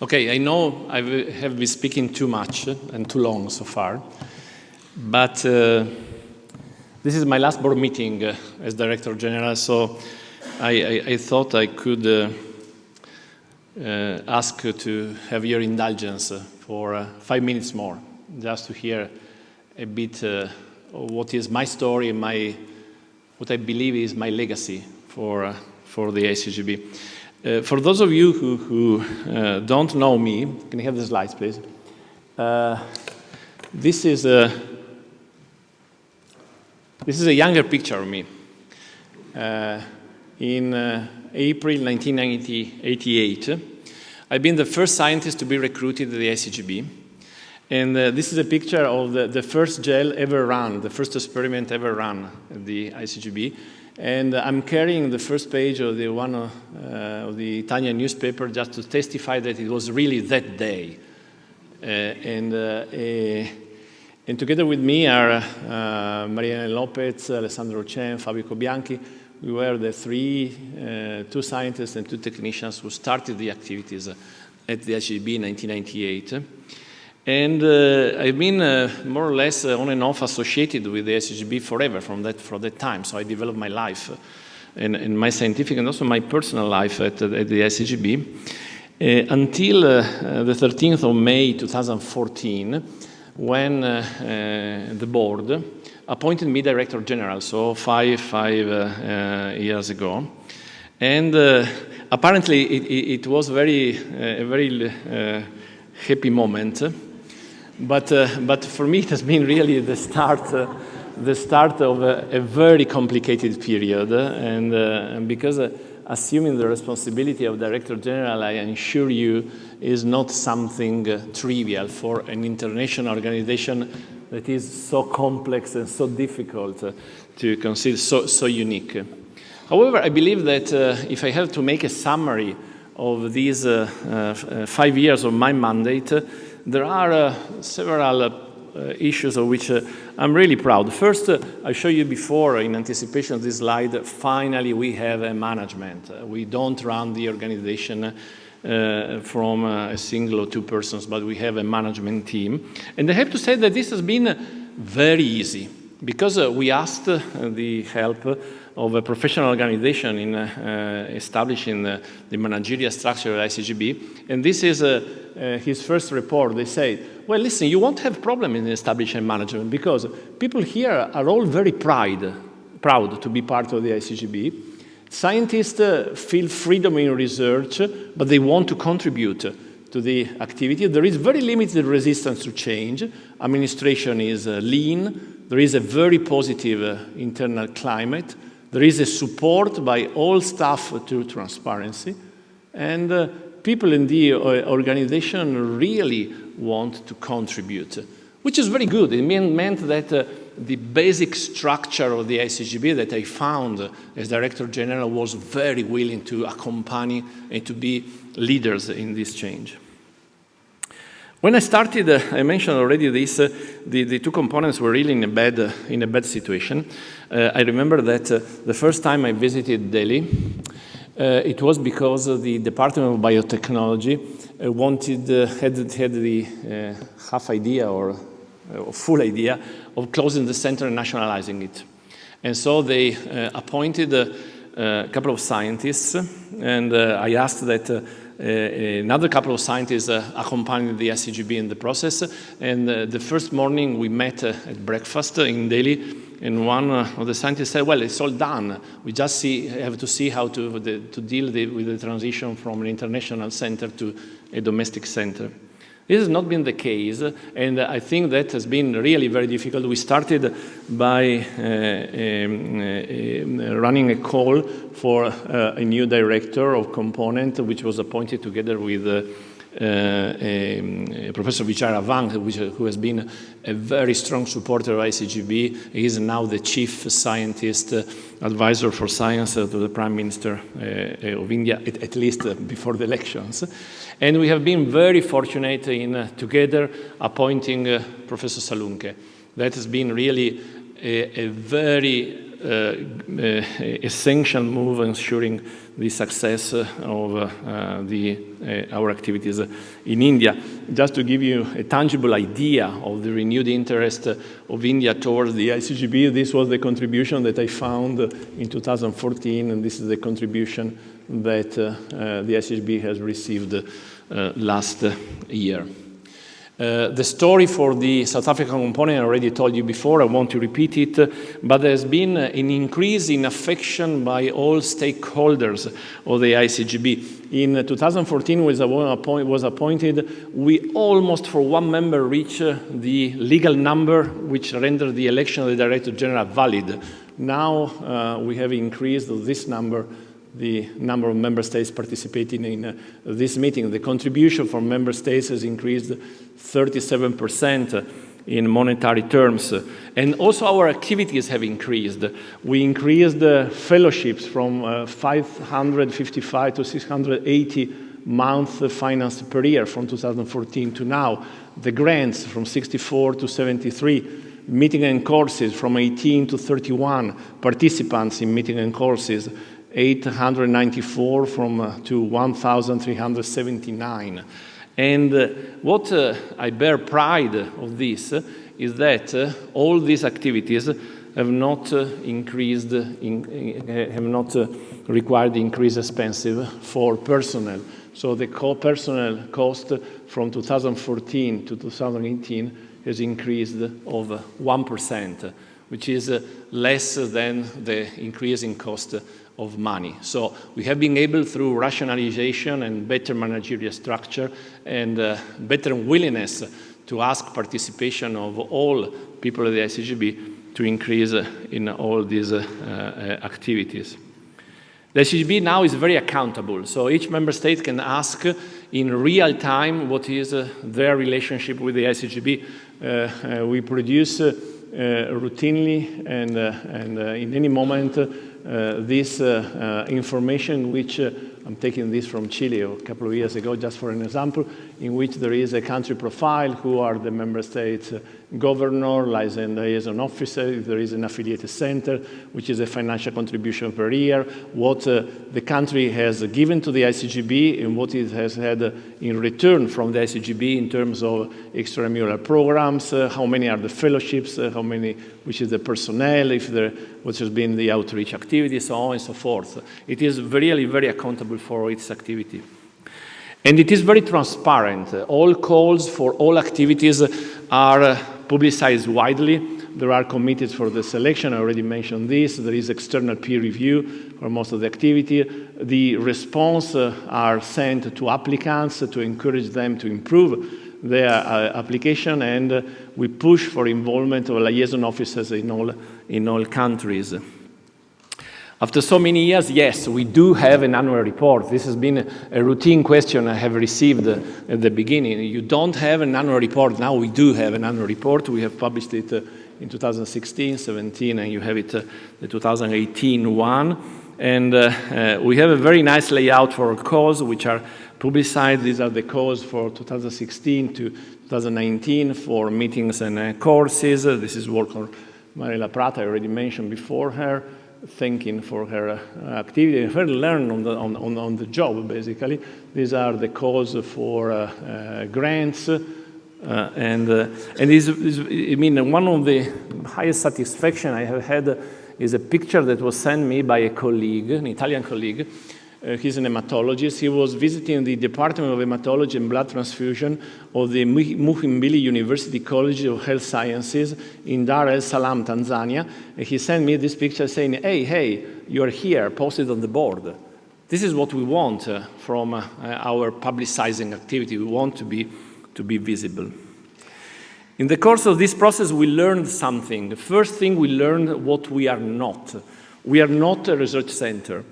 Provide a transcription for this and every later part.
Okay, I know I have been speaking too much and too long so far, but this is my last board meeting as Director General, so I thought I could ask to have your indulgence for 5 minutes more, just to hear a bit what is my story and what I believe is my legacy for the ICGEB. For those of you who don't know me, can you have the slides, please? This is a younger picture of me. In April 1988, I've been the first scientist to be recruited to the ICGEB. And this is a picture of the first gel ever run, the first experiment ever run at the ICGEB. And I'm carrying the first page of one of the Italian newspaper just to testify that it was really that day. And together with me are Mariana Lopez, Alessandro Chen, Fabio Cobianchi. We were the two scientists and two technicians who started the activities at the ICGEB in 1998. And I've been more or less on and off associated with the ICGEB forever from that time. So I developed my life and my scientific and also my personal life at the ICGEB until the 13th of May 2014, when the board appointed me Director General, so five years ago. And apparently it was a very happy moment. But for me, it has been really the start of a very complicated period. And because assuming the responsibility of Director General, I assure you, is not something trivial for an international organization that is so complex and so difficult to consider, so unique. However, I believe that if I have to make a summary of these 5 years of my mandate, there are several issues of which I'm really proud. First, I showed you before, in anticipation of this slide, finally we have a management. We don't run the organization from a single or two persons, but we have a management team. And I have to say that this has been very easy, because we asked the help of a professional organization in establishing the managerial structure of ICGEB. And this is his first report. They say, well, listen, you won't have problem in establishing management because people here are all very proud to be part of the ICGEB. Scientists feel freedom in research, but they want to contribute to the activity. There is very limited resistance to change. Administration is lean. There is a very positive internal climate. There is a support by all staff to transparency. And people in the organization really want to contribute, which is very good. It meant that the basic structure of the ICGEB that I found as Director General was very willing to accompany and to be leaders in this change. When I started, I mentioned already this, the two components were really in a bad situation. I remember that the first time I visited Delhi, it was because the Department of Biotechnology had the half idea or full idea of closing the center and nationalizing it. And so they appointed a couple of scientists, and I asked that another couple of scientists accompanied the ICGEB in the process. And the first morning we met at breakfast in Delhi, and one of the scientists said, well, it's all done. We just have to see how to deal with the transition from an international center to a domestic center. This has not been the case, and I think that has been really very difficult. We started by running a call for a new director of component, which was appointed together with Professor Vichara Vang, who has been a very strong supporter of ICGEB. He is now the chief scientist advisor for science to the Prime Minister of India, at least before the elections. And we have been very fortunate in together appointing Professor Salunke. That has been really a very essential move ensuring the success of our activities in India. Just to give you a tangible idea of the renewed interest of India towards the ICGEB, this was the contribution that I found in 2014, and this is the contribution that the ICGEB has received last year. The story for the South African component I already told you before, I won't repeat it, but there's been an increase in affection by all stakeholders of the ICGEB. In 2014, when was appointed, we almost for one member reached the legal number which rendered the election of the Director-General valid. Now we have increased this number, the number of member states participating in this meeting. The contribution from member states has increased 37% in monetary terms. And also our activities have increased. We increased fellowships from 555 to 680 months financed per year from 2014 to now. The grants from 64 to 73. Meeting and courses from 18 to 31. Participants in meeting and courses 894 to 1,379. And what I bear pride of this is that all these activities have not increased, have not required increased expenses for personnel. So the personnel cost from 2014 to 2018 has increased of 1%, which is less than the increase in cost of money. So we have been able, through rationalization and better managerial structure and better willingness to ask participation of all people of the ICGEB, to increase in all these activities. The ICGEB now is very accountable, so each member state can ask in real time what is their relationship with the ICGEB. We produce routinely and in any moment this information, which I'm taking this from Chile a couple of years ago, just for an example, in which there is a country profile, who are the member states governor, liaison officer, if there is an affiliated center, which is a financial contribution per year, what the country has given to the ICGEB and what it has had in return from the ICGEB in terms of extramural programs, how many are the fellowships, how many, which is the personnel, if there, what has been the outreach activity, so on and so forth. It is really very accountable for its activity. And it is very transparent. All calls for all activities are publicized widely. There are committees for the selection, I already mentioned this. There is external peer review for most of the activity. The response are sent to applicants to encourage them to improve their application, and we push for involvement of liaison officers in all countries. After so many years, yes, we do have an annual report. This has been a routine question I have received at the beginning. You don't have an annual report. Now we do have an annual report. We have published it in 2016, 17, and you have it the 2018 one. And we have a very nice layout for calls, which are publicized. These are the calls for 2016 to 2019 for meetings and courses. This is work on Mariela Prata, I already mentioned before her. Thanking for her activity and her learn on the job, basically. These are the calls for grants, and I mean, one of the highest satisfaction I have had is a picture that was sent me by a colleague, an Italian colleague. He's an hematologist. He was visiting the Department of Hematology and Blood Transfusion of the Muhimbili University College of Health Sciences in Dar es Salaam, Tanzania. And he sent me this picture saying, hey, you're here, posted on the board. This is what we want from our publicizing activity. We want to be visible. In the course of this process, we learned something. The first thing we learned what we are not. We are not a research center.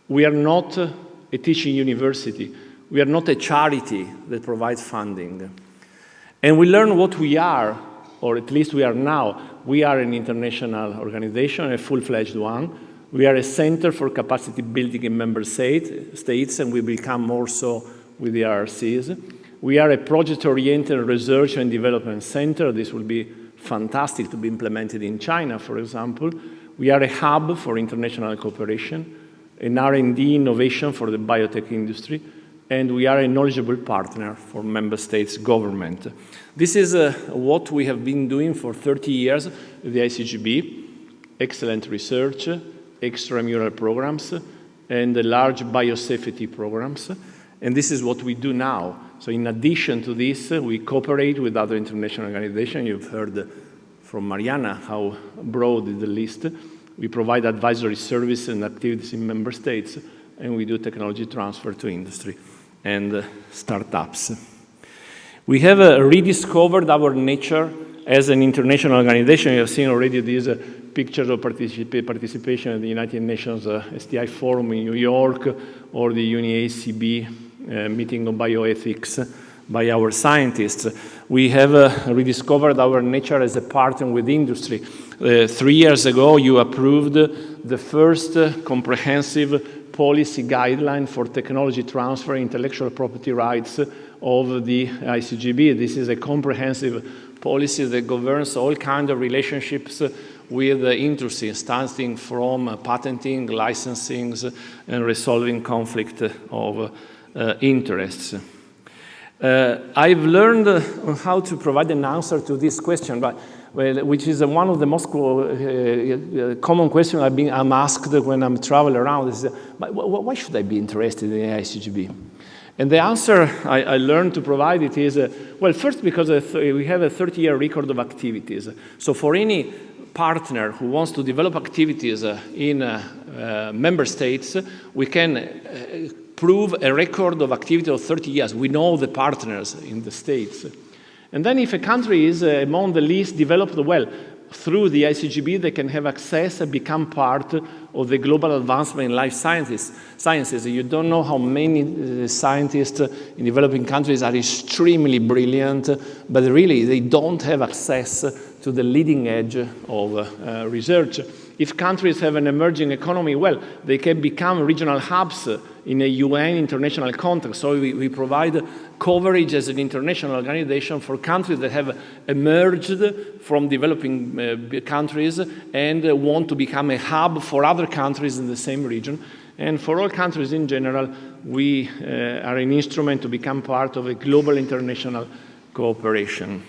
We are not a teaching university. We are not a charity that provides funding. And we learn what we are, or at least we are now. We are an international organization, a full-fledged one. We are a center for capacity building in member states, and we become more so with the RRCs. We are a project-oriented research and development center. This will be fantastic to be implemented in China, for example. We are a hub for international cooperation, an R&D innovation for the biotech industry, and we are a knowledgeable partner for member states' government. This is what we have been doing for 30 years with the ICGEB, excellent research, extramural programs, and large biosafety programs. And this is what we do now. So in addition to this, we cooperate with other international organizations. You've heard from Mariana how broad is the list. We provide advisory service and activities in member states, and we do technology transfer to industry and startups. We have rediscovered our nature as an international organization. You have seen already these pictures of participation in the United Nations STI Forum in New York or the UNACB meeting on bioethics by our scientists. We have rediscovered our nature as a partner with industry. 3 years ago, you approved the first comprehensive policy guideline for technology transfer, intellectual property rights of the ICGEB. This is a comprehensive policy that governs all kinds of relationships with industry, starting from patenting, licensing, and resolving conflict of interests. I've learned how to provide an answer to this question, which is one of the most common questions I'm asked when I'm traveling around. Is, why should I be interested in ICGEB? And the answer I learned to provide it is, well, first because we have a 30-year record of activities. So for any partner who wants to develop activities in member states, we can prove a record of activity of 30 years. We know the partners in the States. And then if a country is among the least developed, well, through the ICGEB, they can have access and become part of the global advancement in life sciences. You don't know how many scientists in developing countries are extremely brilliant, but really they don't have access to the leading edge of research. If countries have an emerging economy, well, they can become regional hubs in a UN international context. So we provide coverage as an international organization for countries that have emerged from developing countries and want to become a hub for other countries in the same region. And for all countries in general, we are an instrument to become part of a global international cooperation.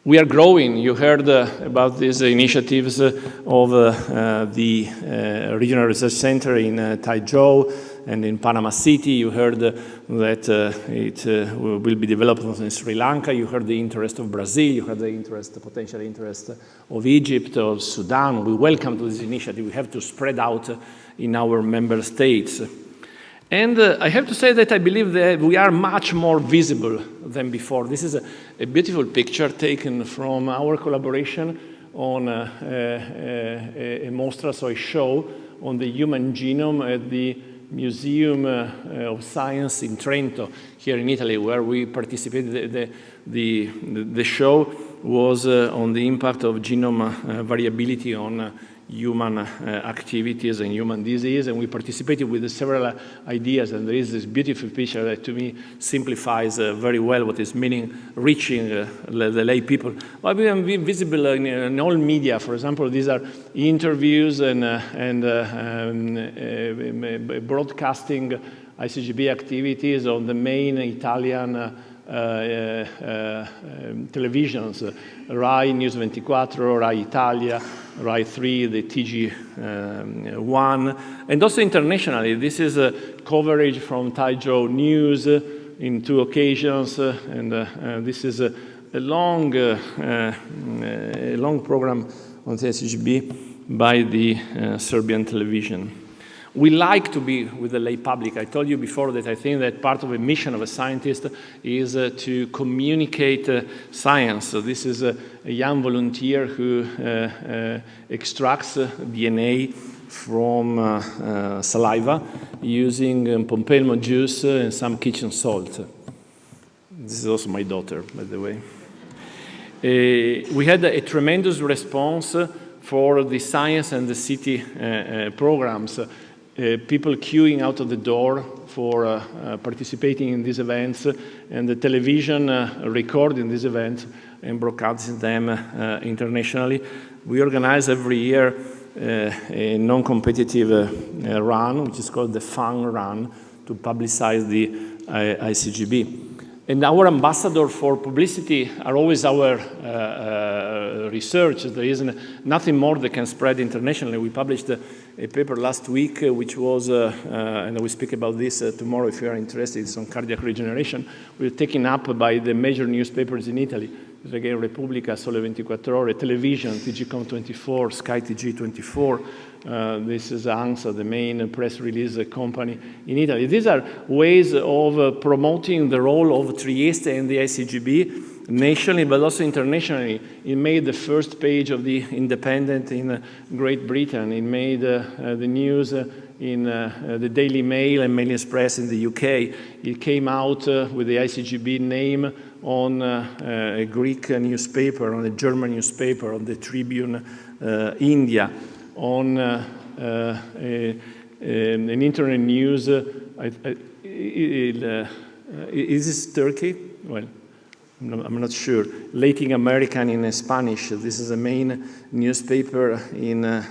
We are growing. You heard about these initiatives of the Regional Research Center in Taizhou and in Panama City. You heard that it will be developed in Sri Lanka. You heard the interest of Brazil. You heard the potential interest of Egypt, of Sudan. We welcome to this initiative. We have to spread out in our member states. And I have to say that I believe that we are much more visible than before. This is a beautiful picture taken from our collaboration on a mostra, so a show on the human genome at the Museum of Science in Trento, here in Italy, where we participated. The show was on the impact of genome variability on human activities and human disease, and we participated with several ideas, and there is this beautiful picture that to me simplifies very well what is meaning reaching the lay people. Well, we are visible in all media. For example, these are interviews and broadcasting ICGEB activities on the main Italian televisions, Rai News 24, Rai Italia, Rai 3, the TG1, and also internationally. This is coverage from Taizhou News in 2 occasions, and this is a long program on the ICGEB by the Serbian television. We like to be with the lay public. I told you before that I think that part of a mission of a scientist is to communicate science. So this is a young volunteer who extracts DNA from saliva using pompelmo juice and some kitchen salt. This is also my daughter, by the way. We had a tremendous response for the science and the city programs. people queuing out of the door for participating in these events, and the television recording these events and broadcasting them internationally. We organize every year a non-competitive run, which is called the Fun Run, to publicize the ICGEB. And our ambassador for publicity are always our research. There is nothing more that can spread internationally. We published a paper last week, which was, and I will speak about this tomorrow if you are interested, it's on cardiac regeneration. We were taken up by the major newspapers in Italy. Again, Repubblica, Sole 24 Ore, Television, TGCom24, Sky TG24. This is ANSA, the main press release company in Italy. These are ways of promoting the role of Trieste and the ICGEB nationally, but also internationally. It made the first page of the Independent in Great Britain. It made the news in the Daily Mail and Mail Express in the UK. It came out with the ICGEB name on a Greek newspaper, on a German newspaper, on the Tribune India, on an internet news. Is this Turkey? Well, I'm not sure. Latin American in Spanish. This is a main newspaper in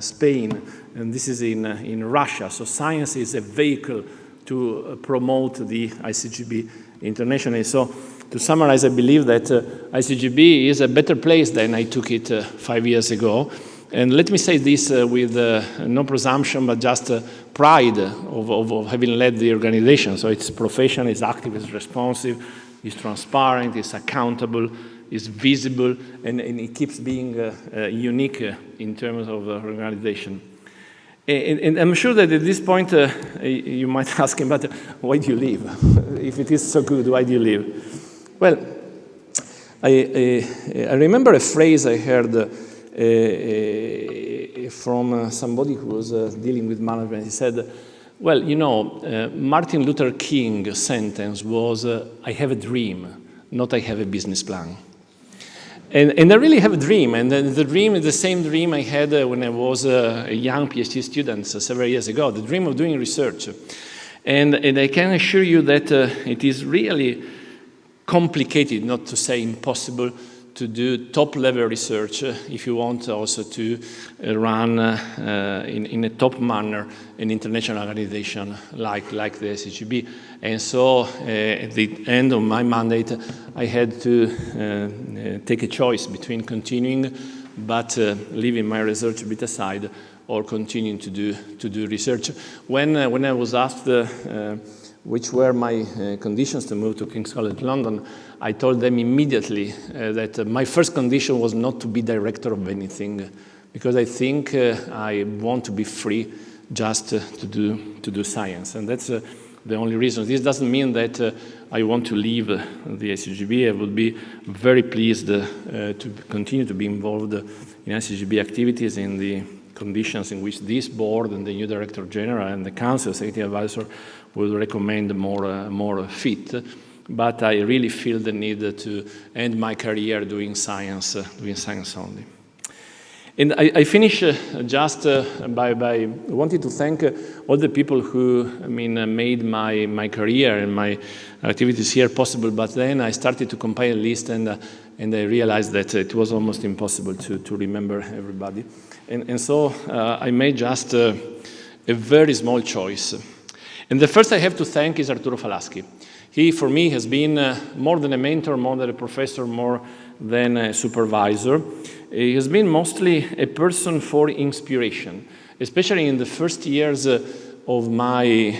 Spain, and this is in Russia. So science is a vehicle to promote the ICGEB internationally. So to summarize, I believe that ICGEB is a better place than I took it 5 years ago. And let me say this with no presumption, but just pride of having led the organization. So it's professional, it's active, it's responsive, it's transparent, it's accountable, it's visible, and it keeps being unique in terms of organization. And I'm sure that at this point you might ask him, but why do you leave? If it is so good, why do you leave? Well, I remember a phrase I heard from somebody who was dealing with management. He said, well, you know, Martin Luther King's sentence was, I have a dream, not I have a business plan. And I really have a dream, and the dream is the same dream I had when I was a young PhD student several years ago, the dream of doing research. And I can assure you that it is really complicated, not to say impossible, to do top-level research if you want also to run in a top manner an international organization like the ICGEB. And so at the end of my mandate, I had to take a choice between continuing but leaving my research a bit aside or continuing to do research. When I was asked which were my conditions to move to King's College London, I told them immediately that my first condition was not to be director of anything, because I think I want to be free just to do science, and that's the only reason. This doesn't mean that I want to leave the ICGEB. I would be very pleased to continue to be involved in ICGEB activities in the conditions in which this board and the new Director General and the Council Executive Advisor will recommend more fit. But I really feel the need to end my career doing science only. And I finish just by wanting to thank all the people who made my career and my activities here possible. But then I started to compile a list, and I realized that it was almost impossible to remember everybody. And so I made just a very small choice. And the first I have to thank is Arturo Falaschi. He, for me, has been more than a mentor, more than a professor, more than a supervisor. He has been mostly a person for inspiration, especially in the first years of my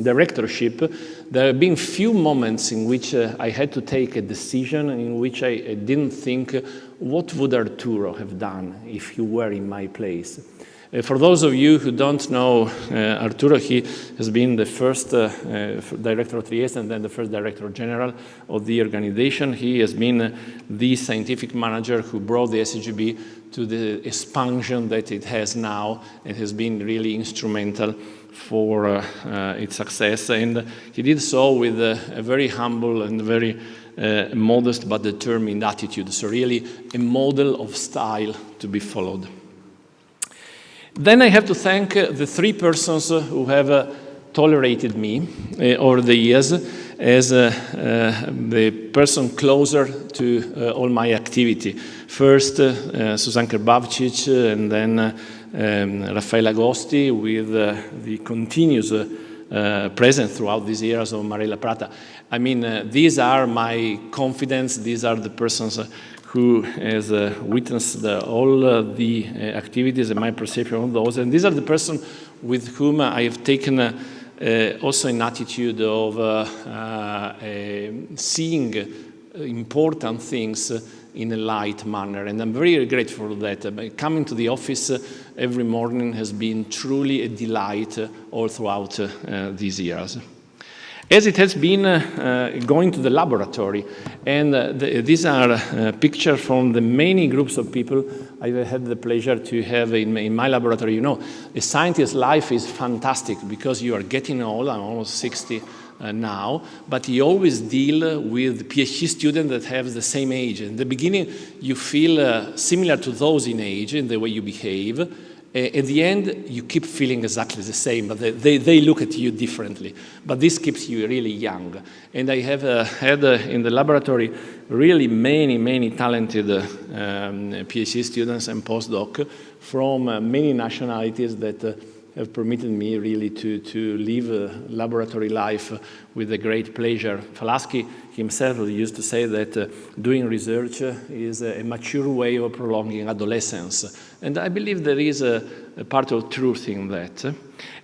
directorship. There have been few moments in which I had to take a decision in which I didn't think, what would Arturo have done if he were in my place? For those of you who don't know Arturo, he has been the first director of Trieste and then the first director general of the organization. He has been the scientific manager who brought the ICGEB to the expansion that it has now, and has been really instrumental for its success. And he did so with a very humble and very modest but determined attitude. So really a model of style to be followed. Then I have to thank the three persons who have tolerated me over the years as the person closer to all my activity. First, Susan Kerbavcic, and then Raffaele Agosti, with the continuous presence throughout these years of Marella Prata. I mean, these are my confidence, these are the persons who has witnessed all the activities and my perception of those, and these are the persons with whom I have taken also an attitude of seeing important things in a light manner, and I'm very grateful for that. Coming to the office every morning has been truly a delight all throughout these years. As it has been going to the laboratory, and these are pictures from the many groups of people I've had the pleasure to have in my laboratory. You know, a scientist's life is fantastic because you are getting old. I'm almost 60 now, but you always deal with PhD students that have the same age. In the beginning, you feel similar to those in age in the way you behave. At the end, you keep feeling exactly the same, but they look at you differently. But this keeps you really young. And I have had in the laboratory really many talented PhD students and postdoc from many nationalities that have permitted me really to live laboratory life with a great pleasure. Falaschi himself used to say that doing research is a mature way of prolonging adolescence. And I believe there is a part of truth in that.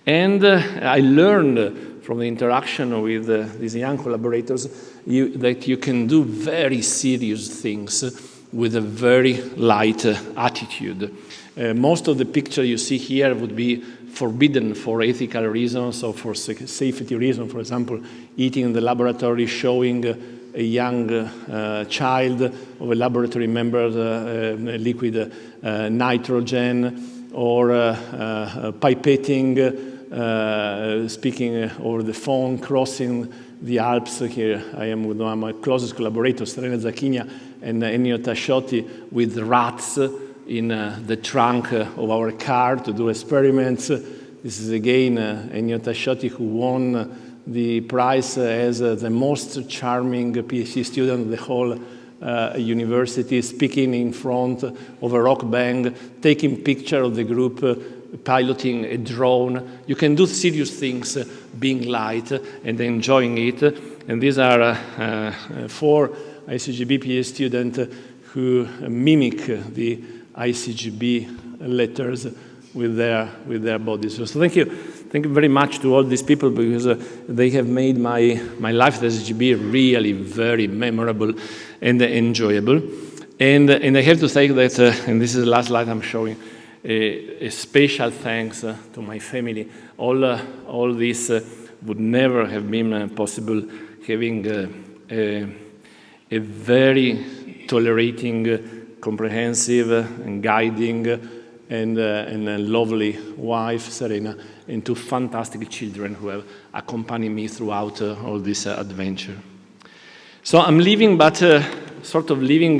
And I learned from the interaction with these young collaborators that you can do very serious things with a very light attitude. Most of the picture you see here would be forbidden for ethical reasons or for safety reasons. For example, eating in the laboratory, showing a young child of a laboratory member liquid nitrogen, or pipetting, speaking over the phone, crossing the Alps. Here I am with one of my closest collaborators, Serena Zacchigna and Ennio Tasciotti, with rats in the trunk of our car to do experiments. This is again Ennio Tasciotti, who won the prize as the most charming PhD student of the whole university, speaking in front of a rock band, taking picture of the group, piloting a drone. You can do serious things, being light and enjoying it. And these are 4 ICGEB PhD students who mimic the ICGEB letters with their bodies. So thank you very much to all these people, because they have made my life at ICGEB really very memorable and enjoyable. And I have to say that, and this is the last slide I'm showing, a special thanks to my family. All this would never have been possible having a very tolerating, comprehensive, and guiding, and a lovely wife, Serena, and 2 fantastic children who have accompanied me throughout all this adventure. So I'm leaving, but sort of leaving,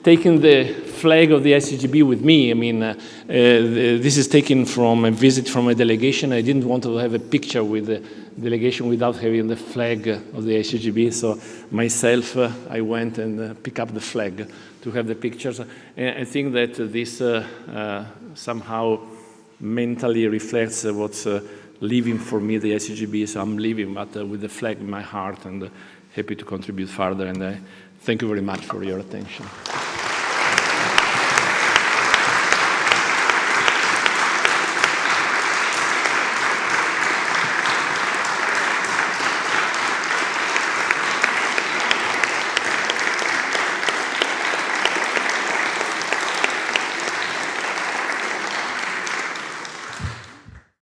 taking the flag of the ICGEB with me. I mean, this is taken from a visit from a delegation. I didn't want to have a picture with the delegation without having the flag of the ICGEB, so myself, I went and picked up the flag to have the pictures. And I think that this somehow mentally reflects what's living for me, the ICGEB. So I'm leaving, but with the flag in my heart, and happy to contribute further. And I thank you very much for your attention.